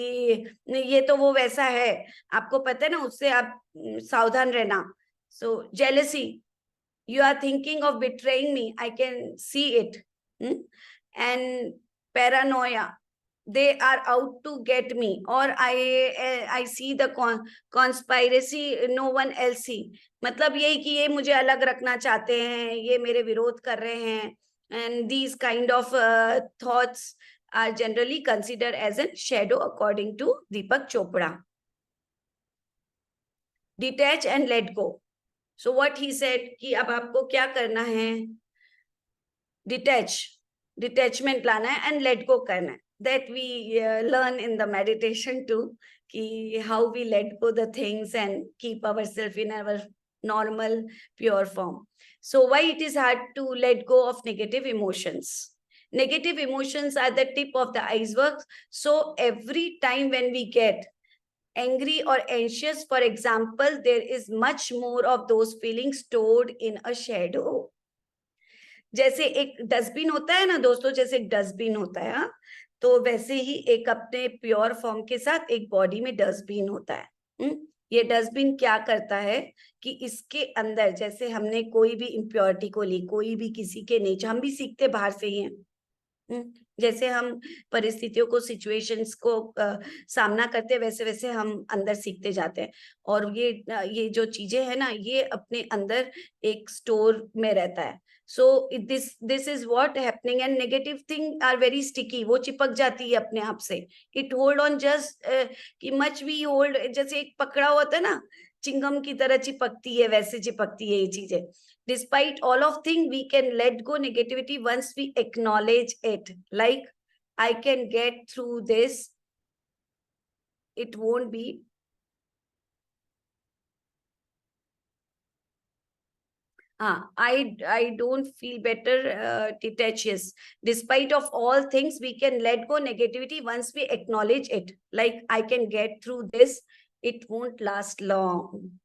ये तो वो वैसा है, आपको पता है ना, उससे आप सावधान रहना. सो jealousy, you are thinking of betraying me, I can see it. And paranoia, they are out to get me, or I see the conspiracy no one else see. मतलब यही कि ये मुझे अलग रखना चाहते हैं, ये मेरे विरोध कर रहे हैं. And these kind of thoughts are generally considered as a shadow according to Deepak Chopra. Detach and let go. So what he said कि अब आपको क्या करना है, detachment लाना है and let go करना है. That we learn in the meditation too, कि how we let go the things and keep ourselves in our normal pure form. So why it is hard to let go of negative emotions? Negative emotions are the tip of the iceberg. So every time when we get angry or anxious, for example, there is much more of those feelings stored in a shadow. जैसे एक dustbin होता है ना दोस्तों, जैसे एक dustbin होता है, तो वैसे ही एक अपने प्योर फॉर्म के साथ एक बॉडी में डस्टबिन होता है. ये डस्टबिन क्या करता है कि इसके अंदर, जैसे हमने कोई भी इम्प्योरिटी को ली, कोई भी किसी के नेचर, हम भी सीखते बाहर से ही हैं. जैसे हम परिस्थितियों को, सिचुएशंस को सामना करते हैं, वैसे वैसे हम अंदर सीखते जाते हैं. और ये जो चीजें हैं ना, ये अपने अंदर एक स्टोर में रहता है. So this is what happening. And negative thing are very sticky, वो चिपक जाती है अपने आप से. इट होल्ड ऑन जस्ट कि मच वी होल्ड, जैसे एक पकड़ा हुआ था ना, चिंगम की तरह चिपकती है, वैसे चिपकती है ये चीजें. Despite all of things, we can let go negativity once we acknowledge it. Like, I can get through this. It won't be. I don't feel better. Detaches. Despite of all things, we can let go negativity once we acknowledge it. Like, I can get through this. It won't last long.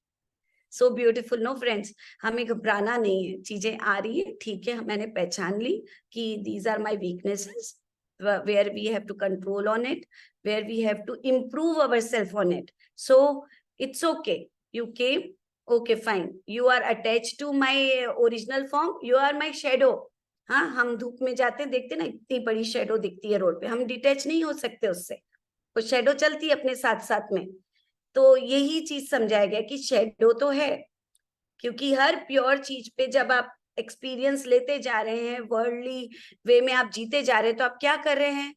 So beautiful. No friends, हमें घबराना नहीं है. चीजें आ रही है, ठीक है, मैंने पहचान ली कि these are my weaknesses, where we have to control on it, where we have to improve ourselves on it. So it's okay, you came, okay fine, you are attached to my original form, you are my shadow. हाँ, हम धूप में जाते हैं, देखते ना, इतनी बड़ी शैडो दिखती है रोड पे, हम डिटैच नहीं हो सकते उससे, वो शैडो चलती है अपने साथ साथ में. तो यही चीज समझाया गया कि शैडो तो है, क्योंकि हर प्योर चीज पे जब आप एक्सपीरियंस लेते जा रहे हैं, वर्ल्डली वे में आप जीते जा रहे हैं, तो आप क्या कर रहे हैं,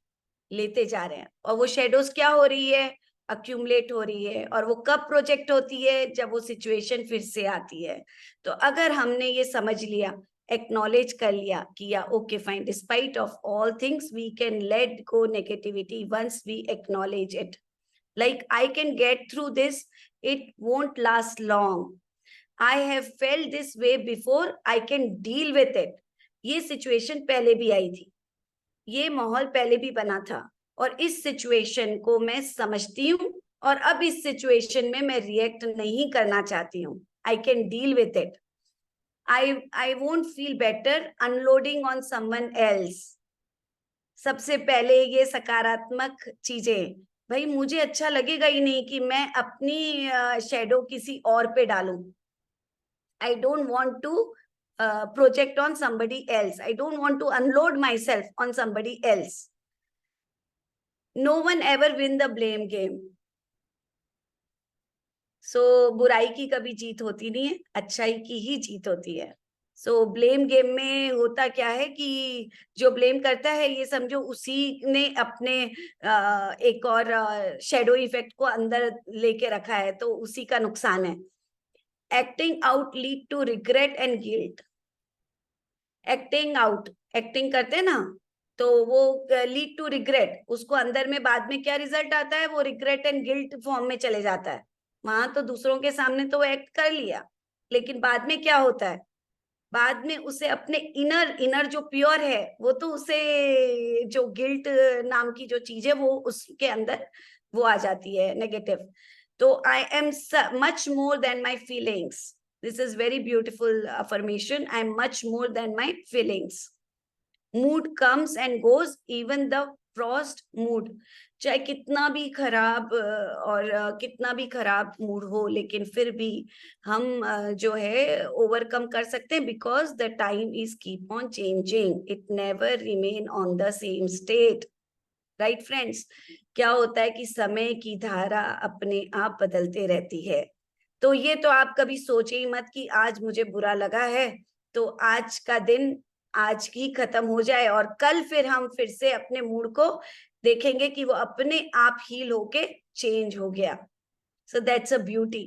लेते जा रहे हैं. और वो शेडोज क्या हो रही है, अक्यूमुलेट हो रही है. और वो कब प्रोजेक्ट होती है, जब वो सिचुएशन फिर से आती है. तो अगर हमने ये समझ लिया, एक्नॉलेज कर लिया कि yeah okay fine, despite of all things we can let go negativity once we acknowledge it. Like, I can get through this, it won't last long. I have felt this way before, I can deal with it. ये situation पहले भी आई थी, ये माहौल पहले भी बना था, और इस सिचुएशन को मैं समझती हूँ, और अब इस सिचुएशन में मैं रिएक्ट नहीं करना चाहती हूँ. I can deal with it. I won't feel better unloading on someone else. सबसे पहले ये सकारात्मक चीजें, भाई मुझे अच्छा लगेगा ही नहीं कि मैं अपनी शैडो किसी और पे डालूं. I don't want to project on somebody else. I don't want to unload myself on somebody else. No one ever win the blame game. So बुराई की कभी जीत होती नहीं है, अच्छाई की ही जीत होती है. सो ब्लेम गेम में होता क्या है कि जो ब्लेम करता है ये समझो उसी ने अपने एक और शेडो इफेक्ट को अंदर लेके रखा है, तो उसी का नुकसान है. Acting out lead to regret and guilt. Acting out, acting करते हैं ना, तो वो लीड टू रिग्रेट. उसको अंदर में बाद में क्या रिजल्ट आता है, वो रिग्रेट एंड गिल्ट फॉर्म में चले जाता है. वहां तो दूसरों के सामने तो वो एक्ट कर लिया, लेकिन बाद में क्या होता है, बाद में उसे अपने इनर जो प्योर है वो तो उसे जो गिल्ट नाम की जो चीज है वो उसके अंदर वो आ जाती है नेगेटिव. तो I am much more than my feelings. This is very beautiful affirmation. I am much more than my feelings. Mood comes and goes, even the Frost mood. चाहे कितना भी खराब और कितना भी खराब मूड हो, लेकिन फिर भी हम जो है ओवरकम कर सकते हैं, because the time is keep on changing. It never remain on the same state. Right friends, क्या होता है कि समय की धारा अपने आप बदलते रहती है. तो ये तो आप कभी सोचे ही मत कि आज मुझे बुरा लगा है तो आज का दिन आज ही खत्म हो जाए और कल फिर हम फिर से अपने मूड को देखेंगे कि वो अपने आप हील होके चेंज हो गया. So that's a beauty.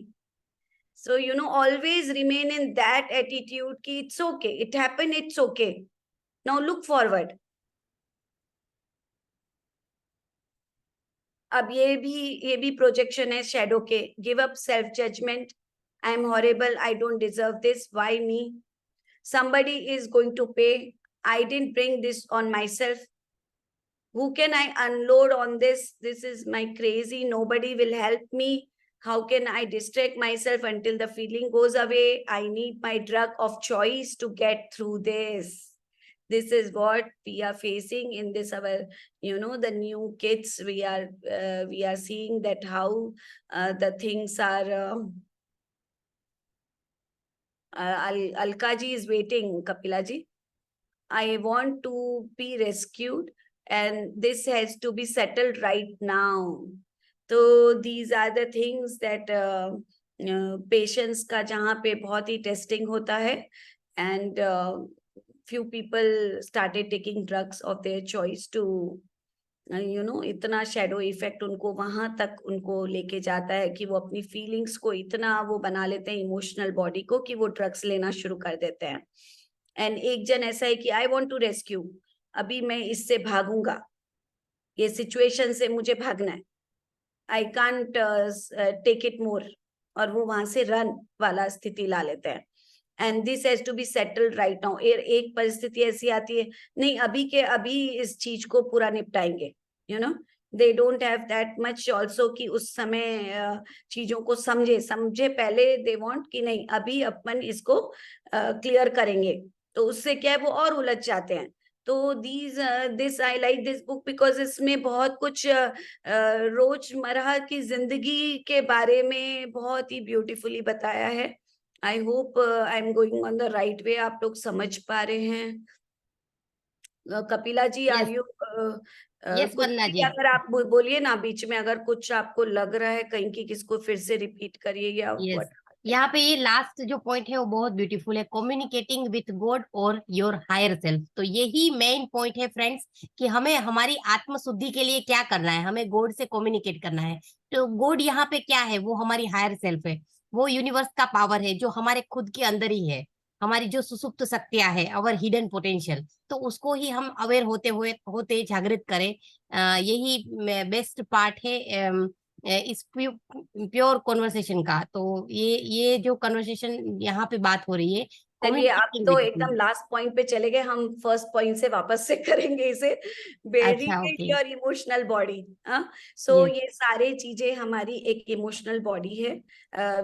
So you know, always remain in that attitude कि it's okay, it happen, it's okay. Now look forward. अब ये भी प्रोजेक्शन है शैडो के. Give up self judgement. I am horrible, I don't deserve this, why me? Somebody is going to pay. I didn't bring this on myself. Who can I unload on this? This is my crazy. Nobody will help me. How can I distract myself until the feeling goes away? I need my drug of choice to get through this. This is what we are facing in this our, you know, the new kids. We are seeing that how the things are. Alka ji is waiting, Kapila ji. I want to be rescued and this has to be settled right now. So these are the things that patients का जहाँ पे बहुत ही testing होता है, and few people started taking drugs of their choice to इतना shadow effect उनको वहां तक उनको लेके जाता है कि वो अपनी फीलिंग्स को इतना वो बना लेते हैं, इमोशनल बॉडी को, कि वो ड्रग्स लेना शुरू कर देते हैं. एंड एक जन ऐसा है कि आई वांट टू रेस्क्यू, अभी मैं इससे भागूंगा, ये सिचुएशन से मुझे भागना है, I can't take it more, और वो वहां से रन वाला स्थिति ला लेते हैं. And this has to be settled right now. एक परिस्थिति ऐसी आती है, नहीं अभी के अभी इस चीज को पूरा निपटाएंगे. You know, they don't have that much also कि उस समय चीजों को समझे पहले. दे वांट कि नहीं अभी अपन इसको क्लियर करेंगे, तो उससे क्या है वो और उलझ जाते हैं. तो this I like this book because इसमें बहुत कुछ रोजमर्रा की जिंदगी के बारे में बहुत ही ब्यूटीफुली बताया है. I hope I am going on the right way. आप लोग समझ पा रहे हैं? कपिला जी, आर यू? यस वंदना जी. अगर आप बोलिए ना बीच में, अगर कुछ आपको लग रहा है कहीं की, किसको फिर से रिपीट करिए या यस, what? यहाँ पे ये लास्ट जो पॉइंट है वो बहुत ब्यूटीफुल है, कम्युनिकेटिंग विथ गॉड और योर हायर सेल्फ. तो यही मेन पॉइंट है फ्रेंड्स कि हमें हमारी आत्म शुद्धि के लिए क्या करना है, हमें गॉड से कम्युनिकेट करना है. तो गॉड यहाँ पे क्या है, वो हमारी हायर सेल्फ है, वो यूनिवर्स का पावर है जो हमारे खुद के अंदर ही है, हमारी जो सुसुप्त शक्तियां है, अवर हिडन पोटेंशियल. तो उसको ही हम अवेयर होते जागृत करें. यही बेस्ट पार्ट है इस प्योर कॉन्वर्सेशन का. तो ये जो कन्वर्सेशन यहाँ पे बात हो रही है, चलिए आप communicating तो with एकदम God. लास्ट पॉइंट पे चले गए. हम फर्स्ट पॉइंट से वापस से करेंगे इसे. अच्छा, okay. Your emotional body. So yes, ये सारे चीजें हमारी एक इमोशनल बॉडी है.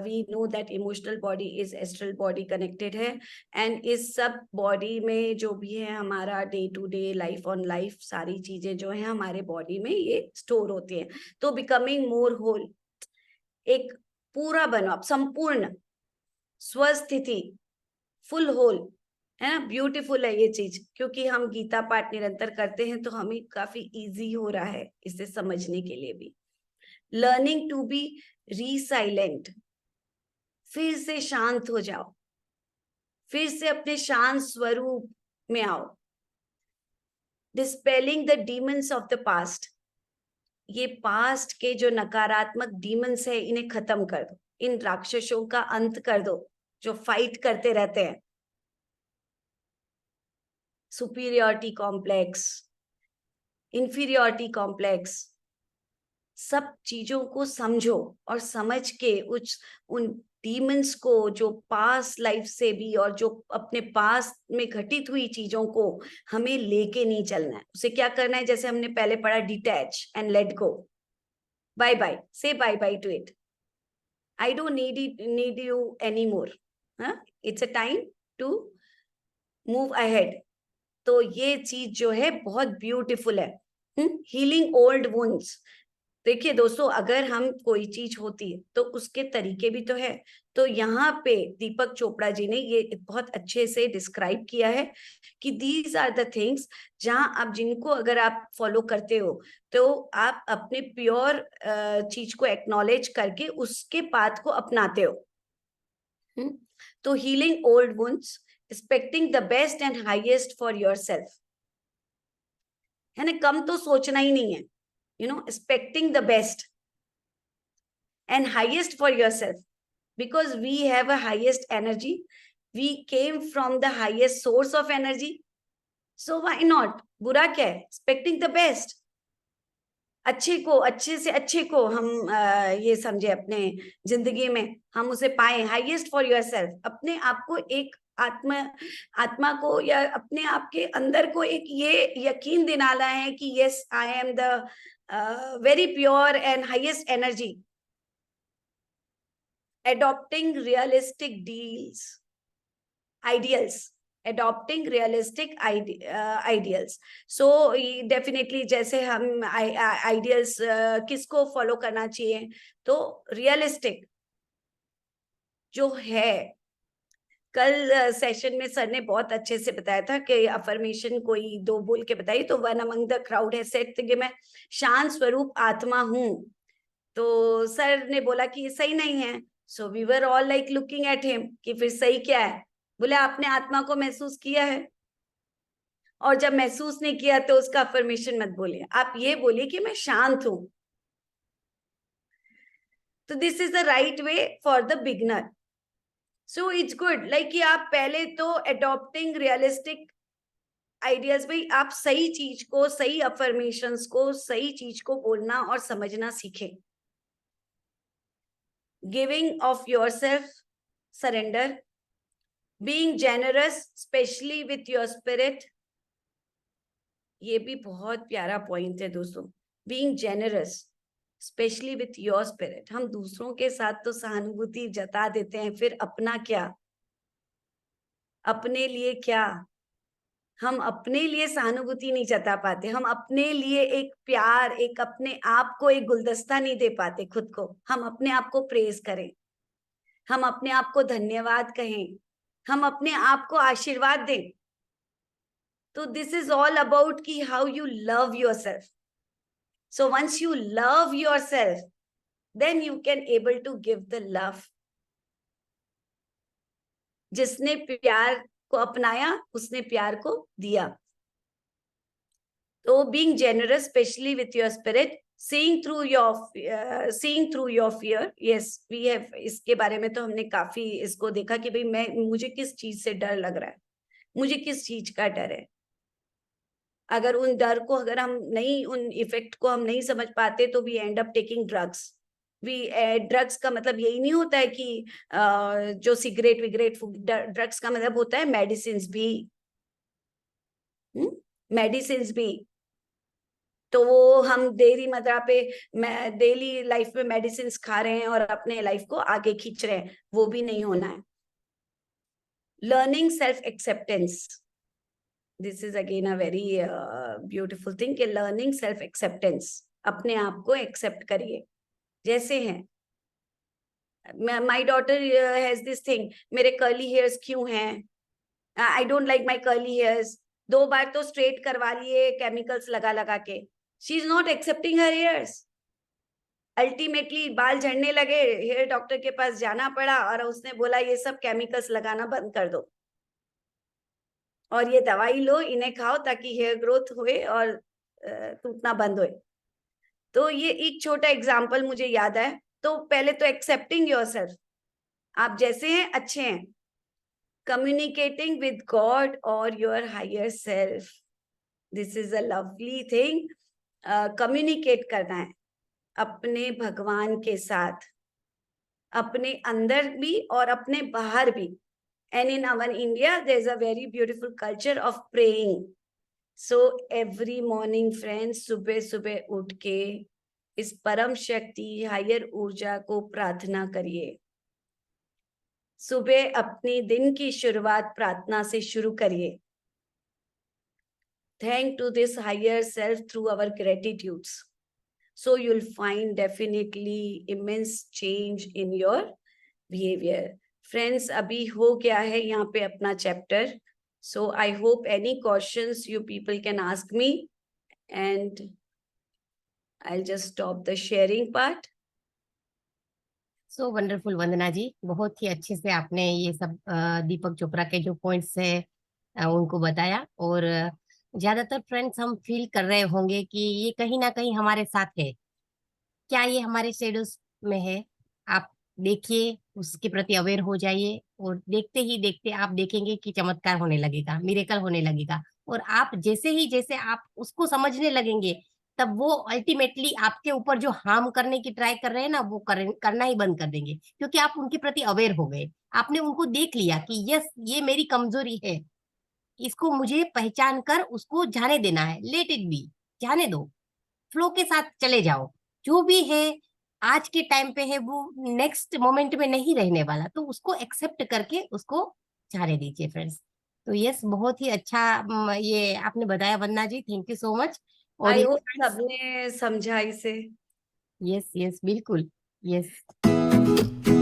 We know that emotional body is astral body connected है. एंड इस सब बॉडी में जो भी है हमारा day to day life on life, सारी चीजें जो है हमारे बॉडी में ये स्टोर होती है. तो बिकमिंग मोर होल, एक पूरा बनो आप, संपूर्ण स्वस्थिति, फुल होल, है ना, ब्यूटीफुल है ये चीज, क्योंकि हम गीता पाठ निरंतर करते हैं तो हमें काफी इजी हो रहा है इसे समझने के लिए भी। लर्निंग टू बी रीसाइलेंट, फिर से शांत हो जाओ, फिर से अपने शांत स्वरूप में आओ। Dispelling the demons of the past, ये पास्ट के जो नकारात्मक डीमंस है इन्हें खत्म कर दो, इन राक्षसों का अंत कर दो जो फाइट करते रहते हैं। सुपीरियरिटी कॉम्प्लेक्स, इंफीरियरिटी कॉम्प्लेक्स, सब चीजों को समझो और समझ के उन डीमंस को, जो पास्ट लाइफ से भी और जो अपने पास्ट में घटित हुई चीजों को हमें लेके नहीं चलना है। उसे क्या करना है, जैसे हमने पहले पढ़ा, detach and let go, bye bye, say bye bye to it. I don't need you any more, it's a time to move ahead. तो ये चीज जो है बहुत ब्यूटीफुल है। हीलिंग ओल्ड वुंड्स, देखिए दोस्तों, अगर हम कोई चीज होती है तो उसके तरीके भी तो है। तो यहाँ पे दीपक चोपड़ा जी ने ये बहुत अच्छे से डिस्क्राइब किया है कि दीज आर द थिंग्स जहां आप, जिनको अगर आप फॉलो करते हो तो आप अपने प्योर चीज को एक्नॉलेज करके उसके पाथ को अपनाते हो। तो healing old wounds, expecting the best and highest for yourself, है ना, कम तो सोचना ही नहीं है, expecting the best and highest for yourself, because we have a highest energy, we came from the highest source of energy, so why not? बुरा क्या है? Expecting the best, अच्छे को, अच्छे से अच्छे को हम ये समझे अपने जिंदगी में हम उसे पाए। हाईएस्ट फॉर योरसेल्फ, अपने आप को एक आत्मा को या अपने आप के अंदर को एक ये यकीन दिलाना है कि yes, I am the very pure and highest energy. Adopting realistic ideals, adopting realistic ideals. So definitely जैसे हम ideals किसको follow करना चाहिए, तो realistic जो है, कल सेशन में सर ने बहुत अच्छे से बताया था कि अफर्मेशन कोई 2 बोल के बताई, तो वन अमंग द क्राउड है सेट कि मैं शांत स्वरूप आत्मा हूं। तो सर ने बोला कि ये सही नहीं है। So we were all like looking at him कि फिर सही क्या है। बोले आपने आत्मा को महसूस किया है, और जब महसूस नहीं किया तो उसका अफर्मेशन मत बोलिए, आप ये बोलिए कि मैं शांत हूं। तो this is the right way for the beginner. So it's good like कि आप पहले तो अडॉप्टिंग रियलिस्टिक आइडियाज, भाई आप सही चीज को, सही अफर्मेशंस को, सही चीज को बोलना और समझना सीखें। Giving of yourself, surrender, being generous specially with your spirit, ये भी बहुत प्यारा पॉइंट है दोस्तों। Being generous specially with your spirit, हम दूसरों के साथ तो सहानुभूति जता देते हैं, फिर अपना क्या, अपने लिए क्या, हम अपने लिए सहानुभूति नहीं जता पाते, हम अपने लिए एक प्यार, एक अपने आप को एक गुलदस्ता नहीं दे पाते खुद को। हम अपने आप को प्रेज करें, हम अपने आप को धन्यवाद कहें, हम अपने आप को आशीर्वाद दें। तो दिस इज ऑल अबाउट कि how you love yourself. So once you love yourself, then you can able to give the love. जिसने प्यार को अपनाया उसने प्यार को दिया। तो being generous especially with your spirit, seeing through your fear. Yes, we have, इसके बारे में तो हमने काफी इसको देखा कि भाई मुझे किस चीज से डर लग रहा है, मुझे किस चीज का डर है। अगर उन डर को, अगर हम नहीं, उन इफेक्ट को हम नहीं समझ पाते तो we end up taking drugs. Drugs का मतलब यही नहीं होता है कि जो सिगरेट विगरेट, ड्रग्स का मतलब होता है मेडिसिन भी, मेडिसिन भी। तो वो हम डेली मतलब पे डेली लाइफ में मेडिसिन खा रहे हैं और अपने लाइफ को आगे खींच रहे हैं, वो भी नहीं होना है। Learning self acceptance, this is again a very beautiful thing कि लर्निंग सेल्फ एक्सेप्टेंस, अपने आप को एक्सेप्ट करिए जैसे हैं। My daughter has this thing, मेरे कर्ली हेयर्स क्यों हैं, I don't like my curly hairs, 2 बार तो स्ट्रेट करवा लिए केमिकल्स लगा लगा के. She is not accepting her hairs. Ultimately बाल झड़ने लगे, हेयर डॉक्टर के पास जाना पड़ा और उसने बोला ये सब केमिकल्स लगाना बंद कर दो और ये दवाई लो, इन्हें खाओ ताकि हेयर ग्रोथ होए और टूटना बंद होए. तो ये एक छोटा एग्जाम्पल मुझे याद है. तो पहले तो एक्सेप्टिंग योरसेल्फ, आप जैसे हैं अच्छे हैं. कम्युनिकेटिंग विद गॉड और your higher self, this is a lovely thing. Communicate करना है अपने भगवान के साथ, अपने अंदर भी और अपने बाहर भी. And in our India, there's a very beautiful culture of praying. So every morning, friends, सुबह सुबह उठ के इस परम शक्ति हायर ऊर्जा को प्रार्थना करिए. सुबह अपनी दिन की शुरुआत प्रार्थना से शुरू करिए. Thank to this higher self through our gratitudes. So you'll find definitely immense change in your behavior. Friends, अभी हो गया है यहाँ पे अपना chapter. So I hope any questions you people can ask me, and I'll just stop the sharing part. So wonderful Vandana ji, बहुत ही अच्छे से आपने ये सब दीपक चोपड़ा के जो पॉइंट्स है उनको बताया. और ज्यादातर फ्रेंड्स हम फील कर रहे होंगे कि ये कहीं ना कहीं हमारे साथ है. क्या ये हमारे शेडोज में है? आप देखिए, उसके प्रति अवेयर हो जाइए और देखते ही देखते आप देखेंगे कि चमत्कार होने लगेगा, मिरेकल होने लगेगा. और आप जैसे आप उसको समझने लगेंगे, तब वो अल्टीमेटली आपके ऊपर जो हार्म करने की ट्राई कर रहे हैं ना, वो करना ही बंद कर देंगे, क्योंकि आप उनके प्रति अवेयर हो गए. आपने उनको देख लिया कि यस, ये मेरी कमजोरी है, इसको मुझे पहचान कर उसको जाने देना है. लेट इट बी, जाने दो, फ्लो के साथ चले जाओ. जो भी है आज के टाइम पे है, वो नेक्स्ट मोमेंट में नहीं रहने वाला, तो उसको एक्सेप्ट करके उसको जाने दीजिए फ्रेंड्स. तो यस, बहुत ही अच्छा ये आपने बताया वंदना जी, थैंक यू सो मच. और I ये hope सबने समझा इसे. यस यस बिल्कुल, यस.